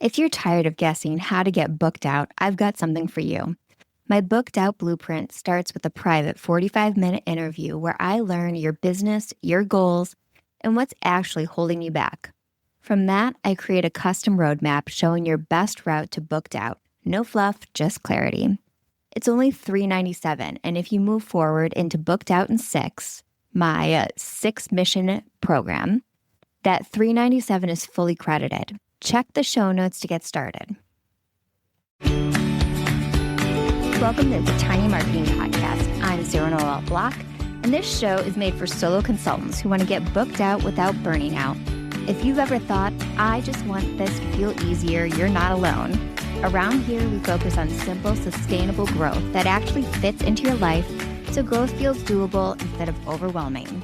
If you're tired of guessing how to get booked out, I've got something for you. My booked out blueprint starts with a private 45-minute interview where I learn your business, your goals, and what's actually holding you back. From that, I create a custom roadmap showing your best route to booked out. No fluff, just clarity. It's only $397, and if you move forward into Booked Out in 6, my 6-mission program, that $397 is fully credited. Check the show notes to get started. Welcome to the Tiny Marketing Podcast. I'm Sara Noren Block, and this show is made for solo consultants who want to get booked out without burning out. If you've ever thought, I just want this to feel easier, you're not alone. Around here, we focus on simple, sustainable growth that actually fits into your life so growth feels doable instead of overwhelming.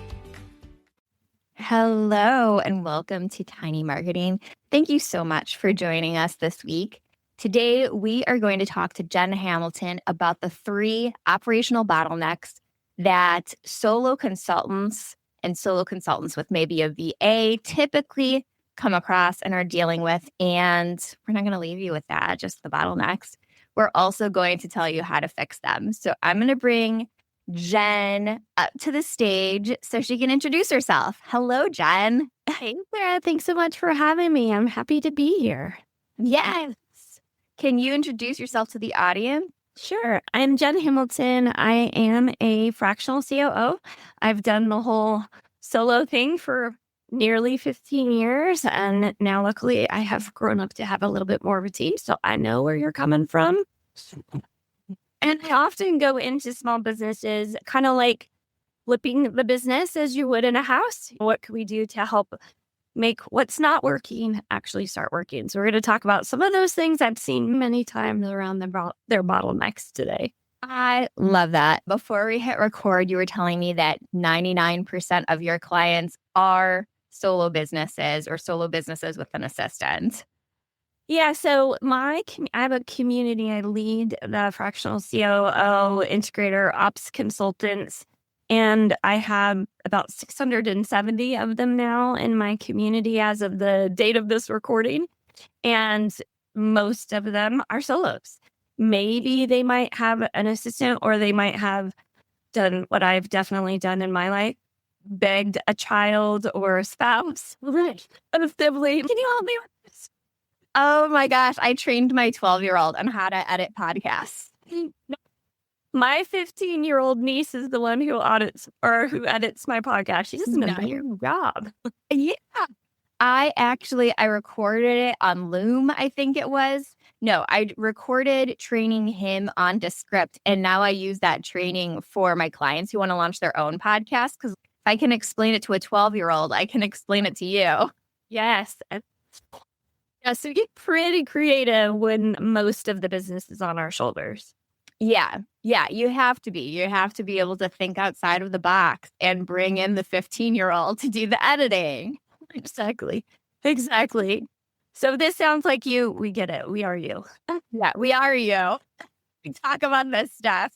Hello, and welcome to Tiny Marketing. Thank you so much for joining us this week. Today, we are going to talk to Jen Hamilton about the 3 operational bottlenecks that solo consultants and solo consultants with maybe a VA typically come across and are dealing with. And we're not going to leave you with that, just the bottlenecks. We're also going to tell you how to fix them. So I'm going to bring Jen up to the stage so she can introduce herself. Hello, Jen. Hey, Sarah. Thanks so much for having me. I'm happy to be here. Yes. Can you introduce yourself to the audience? Sure. I'm Jen Hamilton. I am a fractional COO. I've done the whole solo thing for nearly 15 years. And now, luckily, I have grown up to have a little bit more of a team. So I know where you're coming from. And I often go into small businesses, kind of like flipping the business as you would in a house. What can we do to help make what's not working actually start working? So we're going to talk about some of those things I've seen many times around their bottlenecks today. I love that. Before we hit record, you were telling me that 99% of your clients are solo businesses or solo businesses with an assistant. Yeah, so I have a community. I lead the fractional COO, integrator, ops consultants, and I have about 670 of them now in my community as of the date of this recording. And most of them are solos. Maybe they might have an assistant, or they might have done what I've definitely done in my life, begged a child or a spouse, a sibling, can you help me with this? Oh my gosh, I trained my 12-year-old on how to edit podcasts. My 15-year-old niece is the one who edits my podcast. She does an amazing job. Yeah. I recorded it on Loom, I think it was. No, I recorded training him on Descript, and now I use that training for my clients who want to launch their own podcast, because if I can explain it to a 12-year-old, I can explain it to you. Yes. Yeah, so we get pretty creative when most of the business is on our shoulders. Yeah, you have to be. You have to be able to think outside of the box and bring in the 15-year-old to do the editing. Exactly. So this sounds like you. We get it. We are you. Yeah, we are you. We talk about this stuff.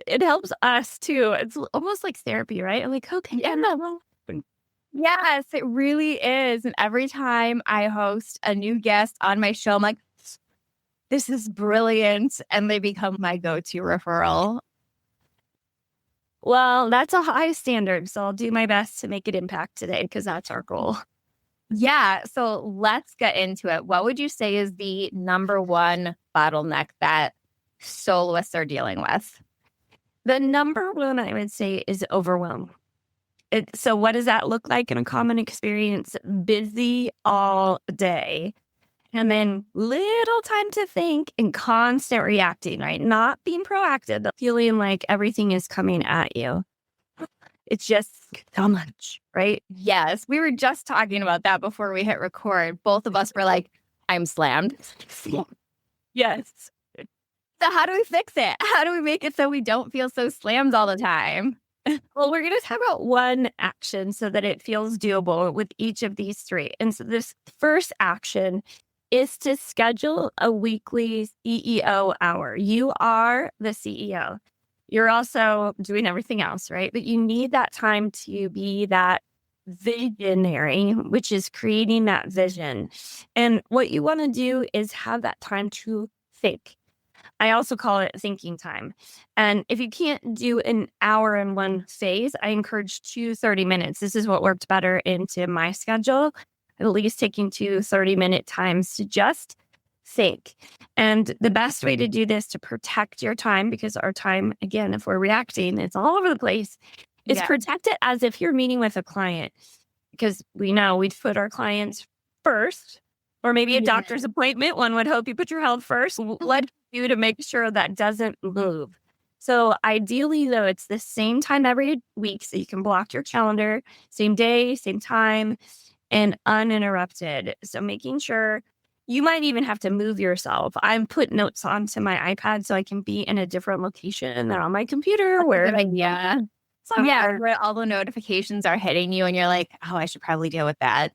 It helps us too. It's almost like therapy, right? I'm like, okay, yeah, no. Yes, it really is. And every time I host a new guest on my show, I'm like, this is brilliant. And they become my go-to referral. Well, that's a high standard. So I'll do my best to make it impact today, because that's our goal. Yeah. So let's get into it. What would you say is the number one bottleneck that soloists are dealing with? The number one, I would say, is overwhelm. So what does that look like in a common experience? Busy all day, and then little time to think and constant reacting, right? Not being proactive, but feeling like everything is coming at you. It's just so much, right? Yes. We were just talking about that before we hit record. Both of us were like, I'm slammed. Yes. So how do we fix it? How do we make it so we don't feel so slammed all the time? Well, we're going to talk about one action so that it feels doable with each of these 3. And so this first action is to schedule a weekly CEO hour. You are the CEO. You're also doing everything else, right? But you need that time to be that visionary, which is creating that vision. And what you want to do is have that time to think. I also call it thinking time. And if you can't do an hour in one phase, I encourage 30 minutes. This is what worked better into my schedule, at least taking 30-minute times to just think. And the best way to do this to protect your time, because our time, again, if we're reacting, it's all over the place, is protect it as if you're meeting with a client. Because we know we'd put our clients first, or maybe a doctor's appointment. One would hope you put your health first. What do to make sure that doesn't move? So ideally, though, it's the same time every week, so you can block your calendar, same day, same time, and uninterrupted. So making sure you might even have to move yourself. I'm put notes onto my iPad so I can be in a different location than on my computer. Where where all the notifications are hitting you, and you're like, oh, I should probably deal with that.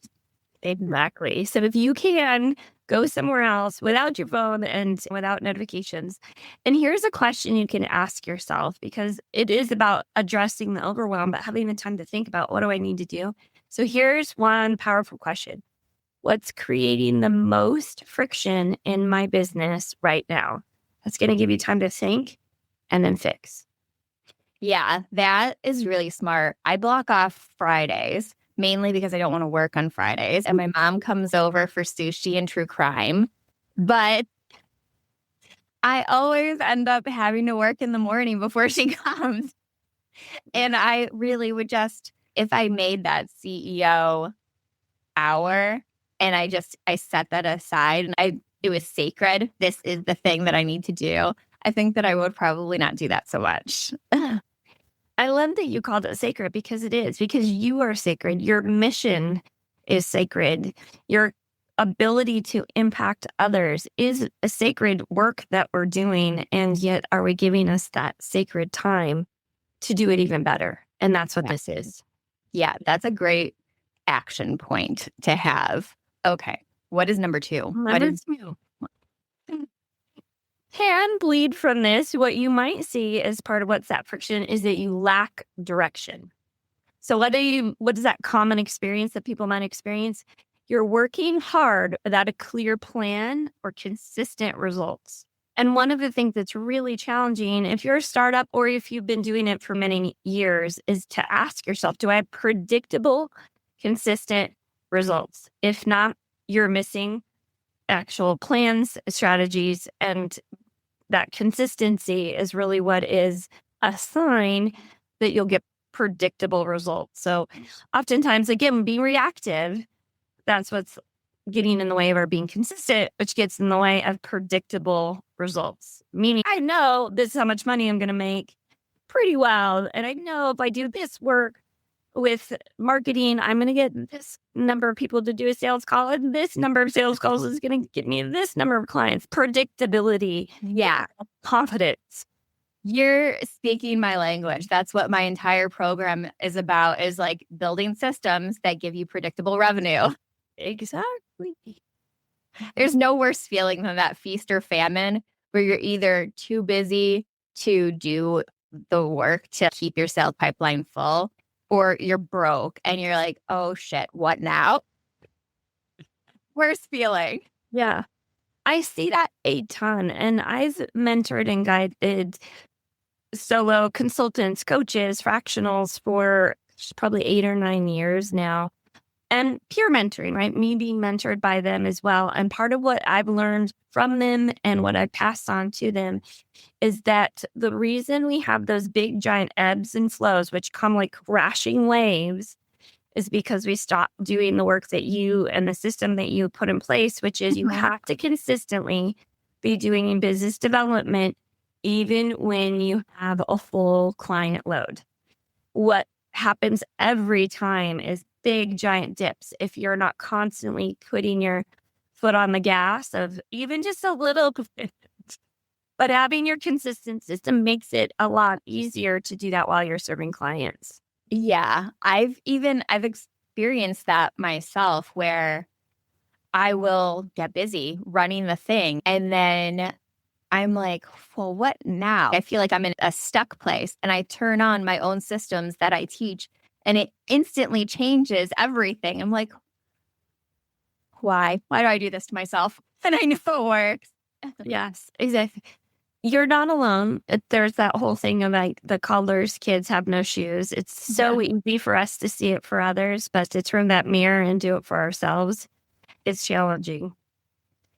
Exactly. So if you can go somewhere else without your phone and without notifications. And here's a question you can ask yourself, because it is about addressing the overwhelm, but having the time to think about, what do I need to do? So here's one powerful question. What's creating the most friction in my business right now? That's going to give you time to think and then fix. Yeah, that is really smart. I block off Fridays, mainly because I don't want to work on Fridays. And my mom comes over for sushi and true crime. But I always end up having to work in the morning before she comes. And I really would just, if I made that CEO hour and I set that aside and it was sacred, this is the thing that I need to do, I think that I would probably not do that so much. I love that you called it sacred, because it is, because you are sacred. Your mission is sacred. Your ability to impact others is a sacred work that we're doing. And yet, are we giving us that sacred time to do it even better? And that's what this is. Yeah, that's a great action point to have. Okay. What is number 2? Number 2. Can bleed from this. What you might see as part of what's that friction is that you lack direction. So what is that common experience that people might experience? You're working hard without a clear plan or consistent results. And one of the things that's really challenging, if you're a startup or if you've been doing it for many years, is to ask yourself, do I have predictable, consistent results? If not, you're missing actual plans, strategies, and that consistency is really what is a sign that you'll get predictable results. So oftentimes, again, being reactive, that's what's getting in the way of our being consistent, which gets in the way of predictable results. Meaning, I know this is how much money I'm going to make pretty well. And I know if I do this work with marketing, I'm going to get this number of people to do a sales call, and this number of sales calls is going to get me this number of clients. Predictability. Yeah. Confidence. You're speaking my language. That's what my entire program is about, is like building systems that give you predictable revenue. Exactly. There's no worse feeling than that feast or famine, where you're either too busy to do the work to keep your sales pipeline full, or you're broke and you're like, oh shit, what now? Worst feeling. Yeah. I see that a ton. And I've mentored and guided solo consultants, coaches, fractionals for probably 8 or 9 years now. And peer mentoring, right? Me being mentored by them as well. And part of what I've learned from them and what I passed on to them is that the reason we have those big giant ebbs and flows, which come like crashing waves, is because we stop doing the work that you and the system that you put in place, which is you have to consistently be doing business development, even when you have a full client load. What happens every time is big giant dips if you're not constantly putting your foot on the gas of even just a little bit. But having your consistent system makes it a lot easier to do that while you're serving clients. Yeah, I've experienced that myself, where I will get busy running the thing and then I'm like, well, what now? I feel like I'm in a stuck place, and I turn on my own systems that I teach, and it instantly changes everything. I'm like, why? Why do I do this to myself? And I know it works. Yes, exactly. You're not alone. There's that whole thing of like the coddler's kids have no shoes. It's so easy for us to see it for others, but to turn that mirror and do it for ourselves, it's challenging.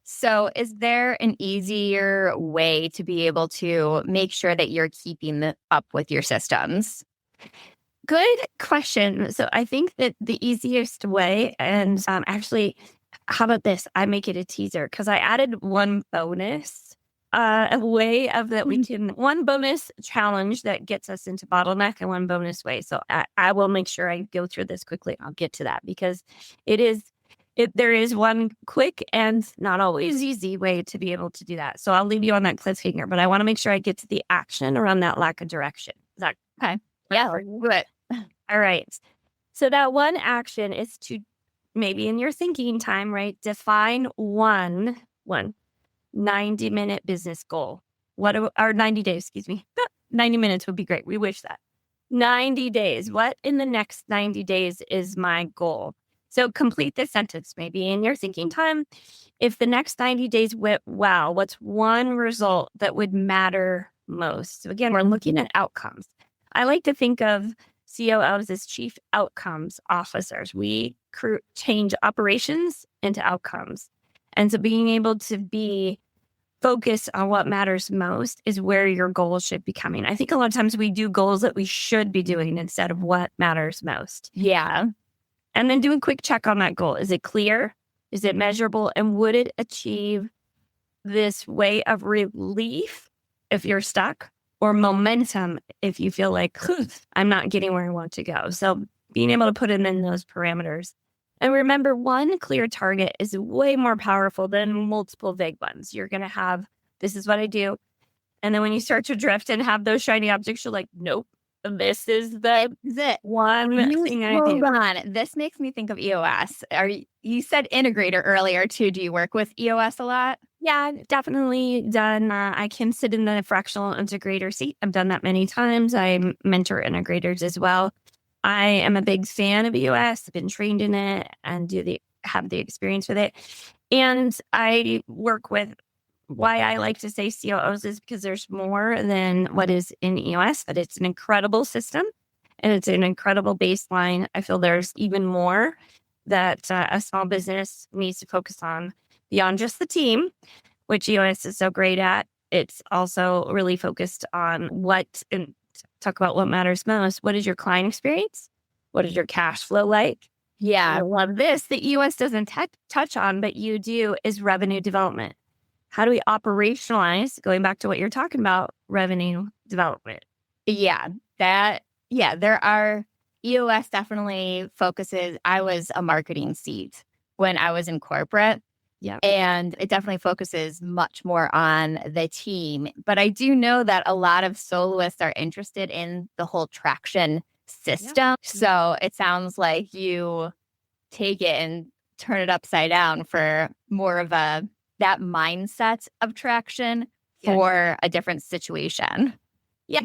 So is there an easier way to be able to make sure that you're keeping up with your systems? Good question. So I think that the easiest way, and actually, how about this? I make it a teaser because I added one bonus, a way of that we can, one bonus challenge that gets us into bottleneck and one bonus way. So I will make sure I go through this quickly. I'll get to that because there is one quick and not always easy way to be able to do that. So I'll leave you on that cliffhanger, but I want to make sure I get to the action around that lack of direction. Is that okay? Yeah, do it. All right. So that one action is to maybe in your thinking time, right? Define one 90-minute business goal. Or 90 days, excuse me. 90 minutes would be great. We wish that. 90 days. What in the next 90 days is my goal? So complete this sentence maybe in your thinking time. If the next 90 days went well, what's one result that would matter most? So again, we're looking at outcomes. I like to think of COOs as chief outcomes officers. We change operations into outcomes. And so being able to be focused on what matters most is where your goals should be coming. I think a lot of times we do goals that we should be doing instead of what matters most. Yeah. And then do a quick check on that goal. Is it clear? Is it measurable? And would it achieve this way of relief if you're stuck, or momentum if you feel like I'm not getting where I want to go? So being able to put it in those parameters. And remember, one clear target is way more powerful than multiple vague ones. You're going to have, this is what I do. And then when you start to drift and have those shiny objects, you're like, nope, this is it. One thing I do. Hold on. This makes me think of EOS. You said integrator earlier too. Do you work with EOS a lot? Yeah, definitely done. I can sit in the fractional integrator seat. I've done that many times. I mentor integrators as well. I am a big fan of EOS. I've been trained in it and have the experience with it. And I work with, why I like to say COOs is because there's more than what is in EOS, but it's an incredible system and it's an incredible baseline. I feel there's even more that a small business needs to focus on beyond just the team, which EOS is so great at. It's also really focused on and talk about what matters most. What is your client experience? What is your cash flow like? Yeah. I love this. The EOS doesn't touch on, but you do, is revenue development. How do we operationalize, going back to what you're talking about, revenue development? Yeah, there are, EOS definitely focuses. I was a marketing seat when I was in corporate. Yeah. And it definitely focuses much more on the team. But I do know that a lot of soloists are interested in the whole traction system. Yeah. So it sounds like you take it and turn it upside down for more of that mindset of traction for a different situation. Yeah.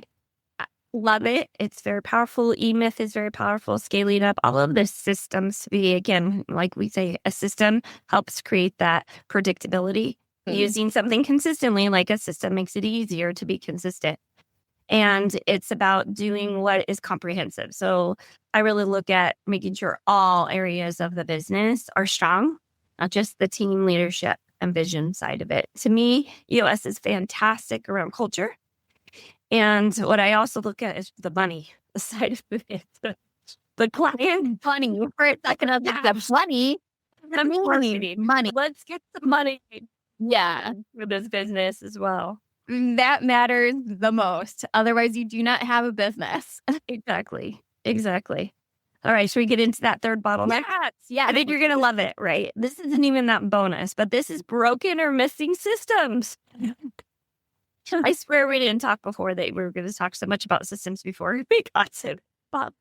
Love it. It's very powerful. E-Myth is very powerful. Scaling up all of the systems to be, again, like we say, a system helps create that predictability. Mm-hmm. Using something consistently like a system makes it easier to be consistent. And it's about doing what is comprehensive. So I really look at making sure all areas of the business are strong, not just the team leadership and vision side of it. To me, EOS is fantastic around culture. And what I also look at is the money side of it. The client money. For a second, I was like, the money. Let's get the money. Yeah. For this business as well. That matters the most. Otherwise, you do not have a business. Exactly. All right. Should we get into that third bottleneck? Yes. I think you're going to love it, right? This isn't even that bonus, but this is broken or missing systems. I swear we didn't talk before that we were going to talk so much about systems before we got to.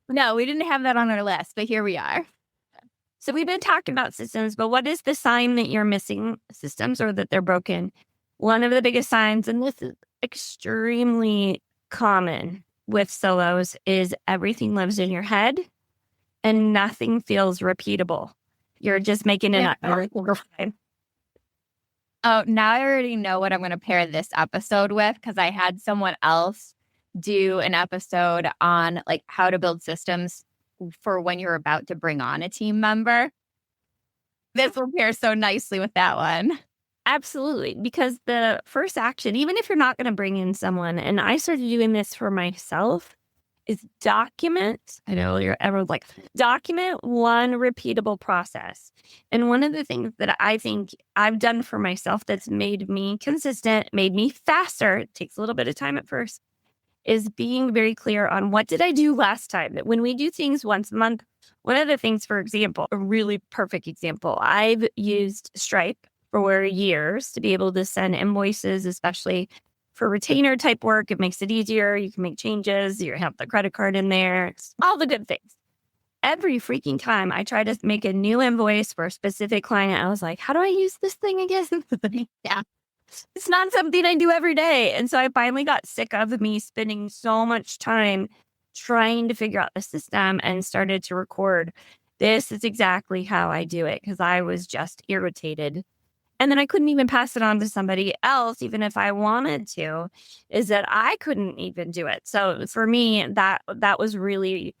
No, we didn't have that on our list, but here we are. So we've been talking about systems, but what is the sign that you're missing systems or that they're broken? One of the biggest signs, and this is extremely common with solos, is everything lives in your head and nothing feels repeatable. You're just making it up. Oh, now I already know what I'm going to pair this episode with, because I had someone else do an episode on like how to build systems for when you're about to bring on a team member. This will pair so nicely with that one. Absolutely. Because the first action, even if you're not going to bring in someone, and I started doing this for myself, is document. I know you're ever like, document one repeatable process. And one of the things that I think I've done for myself that's made me consistent, made me faster, it takes a little bit of time at first, is being very clear on what did I do last time. That when we do things once a month, one of the things, for example, a really perfect example, I've used Stripe for years to be able to send invoices, especially for retainer type work. It makes it easier. You can make changes. You have the credit card in there. It's all the good things. Every freaking time I try to make a new invoice for a specific client, I was like, how do I use this thing again? Yeah. It's not something I do every day. And so I finally got sick of me spending so much time trying to figure out the system and started to record. This is exactly how I do it, because I was just irritated. And then I couldn't even pass it on to somebody else, even if I wanted to, is that I couldn't even do it. So for me, that was really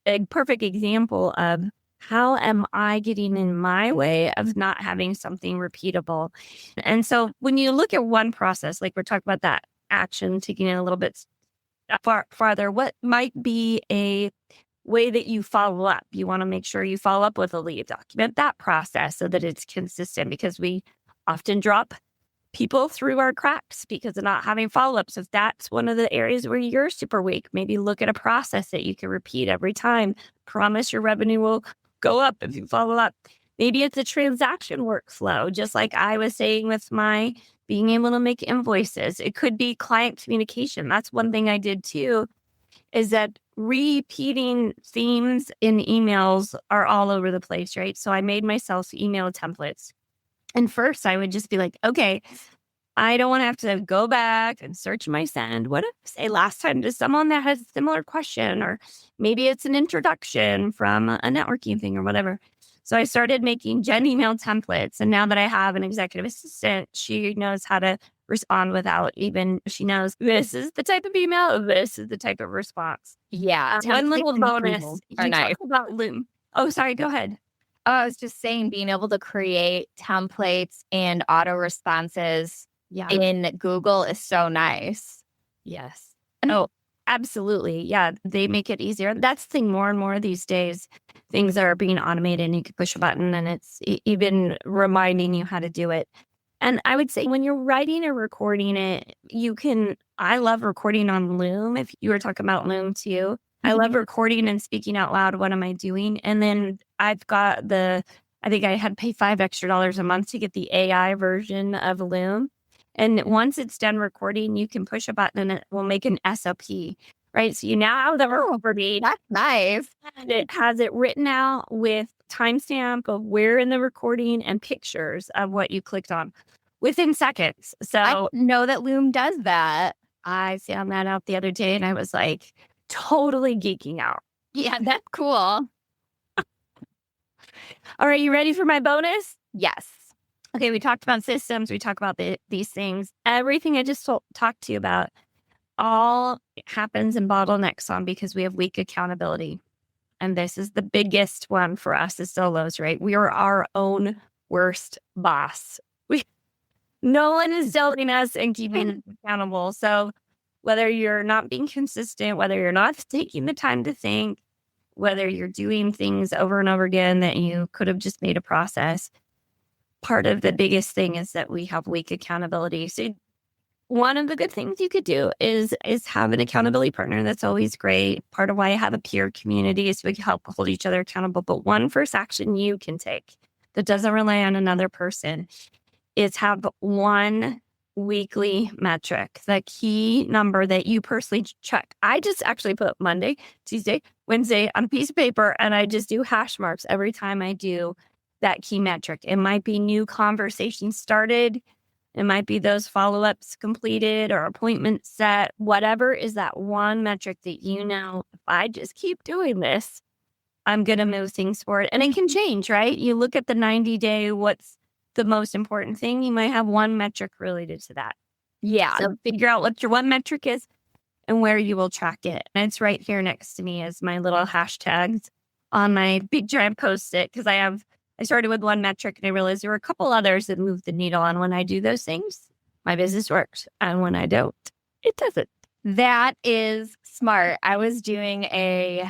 a perfect example of how am I getting in my way of not having something repeatable. And so when you look at one process, like we're talking about that action, taking it a little bit farther, what might be a way that you follow up? You want to make sure you follow up with a lead, document that process so that it's consistent, because we often drop people through our cracks because of not having follow-ups. If that's one of the areas where you're super weak, maybe look at a process that you can repeat every time. Promise your revenue will go up if you follow up. Maybe it's a transaction workflow, just like I was saying with my being able to make invoices. It could be client communication. That's one thing I did too, is that repeating themes in emails are all over the place, right? So I made myself email templates. And first I would just be like, okay, I don't want to have to go back and search my send. What did I say last time to someone that has a similar question? Or maybe it's an introduction from a networking thing or whatever. So I started making Gen email templates. And now that I have an executive assistant, she knows how to respond without even, she knows this is the type of email, this is the type of response. Yeah. One little bonus, you nice. talk about Loom. Oh, sorry, go ahead. Oh, I was just saying, being able to create templates and auto responses in Google is so nice. Yes. Oh, absolutely. Yeah, they make it easier. That's the thing, more and more these days, things are being automated and you can push a button and it's even reminding you how to do it. And I would say when you're writing or recording it, I love recording on Loom. If you were talking about Loom too, I love recording and speaking out loud. What am I doing? And then I've got I think I had to pay $5 extra a month to get the AI version of Loom. And once it's done recording, you can push a button and it will make an SOP, right? So you now have the recording. That's nice. And it has it written out with timestamp of where in the recording and pictures of what you clicked on within seconds. So I know that Loom does that. I found that out the other day and I was like totally geeking out. Yeah, that's cool. All right, you ready for my bonus? Yes. Okay, we talked about systems. We talked about these things. Everything I just talked to you about all happens in bottlenecks on because we have weak accountability. And this is the biggest one for us as solos, right? We are our own worst boss. No one is telling us and keeping us accountable. So whether you're not being consistent, whether you're not taking the time to think, whether you're doing things over and over again that you could have just made a process, part of the biggest thing is that we have weak accountability. So one of the good things you could do is have an accountability partner. That's always great. Part of why I have a peer community is we can help hold each other accountable. But one first action you can take that doesn't rely on another person is have one weekly metric, the key number that you personally check. I just actually put Monday, Tuesday, Wednesday on a piece of paper, and I just do hash marks every time I do that key metric. It might be new conversations started. It might be those follow-ups completed or appointments set. Whatever is that one metric that you know, if I just keep doing this, I'm going to move things forward. And it can change, right? You look at the 90-day, what's the most important thing? You might have one metric related to that. Yeah. So figure out what your one metric is and where you will track it. And it's right here next to me as my little hashtags on my big giant Post-it, because I started with one metric and I realized there were a couple others that move the needle. And when I do those things, my business works. And when I don't, it doesn't. That is smart. I was doing it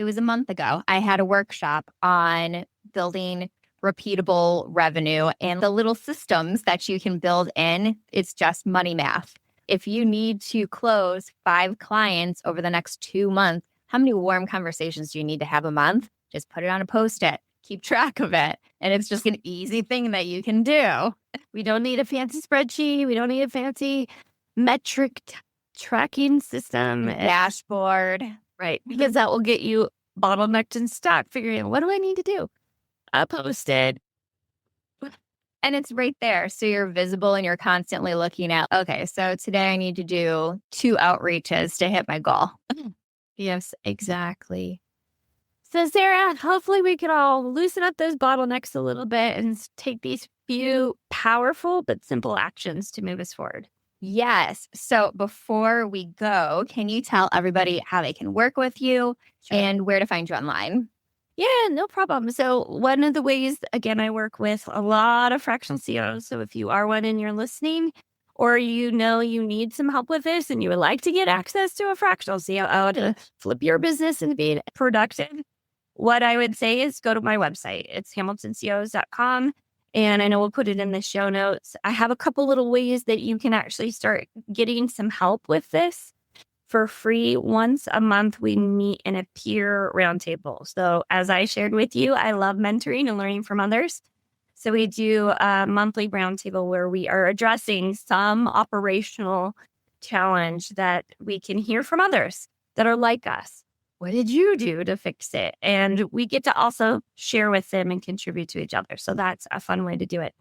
was a month ago. I had a workshop on building repeatable revenue and the little systems that you can build in. It's just money math. If you need to close 5 clients over the next 2 months, how many warm conversations do you need to have a month? Just put it on a Post-it. Keep track of it. And it's just an easy thing that you can do. We don't need a fancy spreadsheet. We don't need a fancy metric tracking system. Dashboard. Right. Because that will get you bottlenecked and stuck figuring out, what do I need to do? A Post-it. And it's right there. So you're visible and you're constantly looking at, okay, so today I need to do 2 outreaches to hit my goal. Yes, exactly. So Sarah, hopefully we can all loosen up those bottlenecks a little bit and take these few powerful but simple actions to move us forward. Yes. So before we go, can you tell everybody how they can work with you and where to find you online? Yeah, no problem. So one of the ways, again, I work with a lot of fractional CEOs. So if you are one and you're listening, or you know you need some help with this and you would like to get access to a fractional COO to flip your business and be productive, what I would say is go to my website. It's hamiltonceos.com. And I know we'll put it in the show notes. I have a couple little ways that you can actually start getting some help with this for free. Once a month, we meet in a peer roundtable. So as I shared with you, I love mentoring and learning from others. So we do a monthly roundtable where we are addressing some operational challenge that we can hear from others that are like us. What did you do to fix it? And we get to also share with them and contribute to each other. So that's a fun way to do it.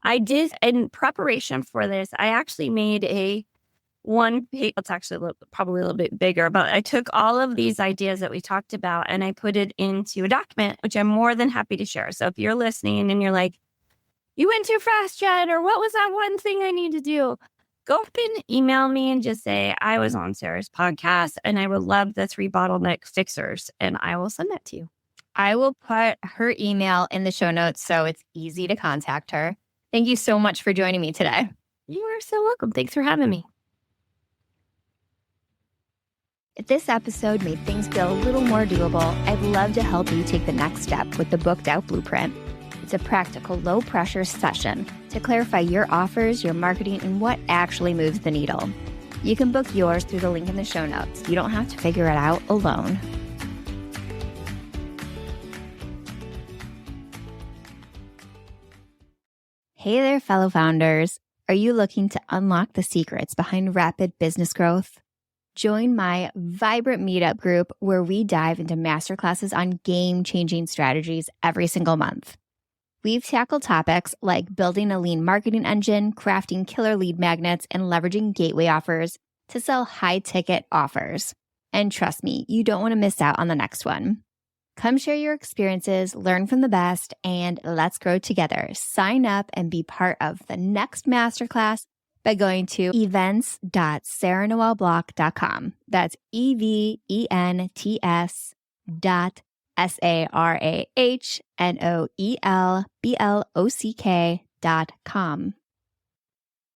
I did, in preparation for this, I actually made it's actually probably a little bit bigger, but I took all of these ideas that we talked about and I put it into a document, which I'm more than happy to share. So if you're listening and you're like, you went too fast, Jen, or what was that one thing I need to do? Go up and email me and just say, I was on Sarah's podcast and I would love the 3 bottleneck fixers, and I will send that to you. I will put her email in the show notes so it's easy to contact her. Thank you so much for joining me today. You are so welcome. Thanks for having me. If this episode made things feel a little more doable, I'd love to help you take the next step with the Booked Out Blueprint. It's a practical, low-pressure session to clarify your offers, your marketing, and what actually moves the needle. You can book yours through the link in the show notes. You don't have to figure it out alone. Hey there, fellow founders. Are you looking to unlock the secrets behind rapid business growth? Join my vibrant meetup group where we dive into masterclasses on game-changing strategies every single month. We've tackled topics like building a lean marketing engine, crafting killer lead magnets, and leveraging gateway offers to sell high-ticket offers. And trust me, you don't want to miss out on the next one. Come share your experiences, learn from the best, and let's grow together. Sign up and be part of the next masterclass by going to events.saranoelblock.com. That's events.saranoelblock.com.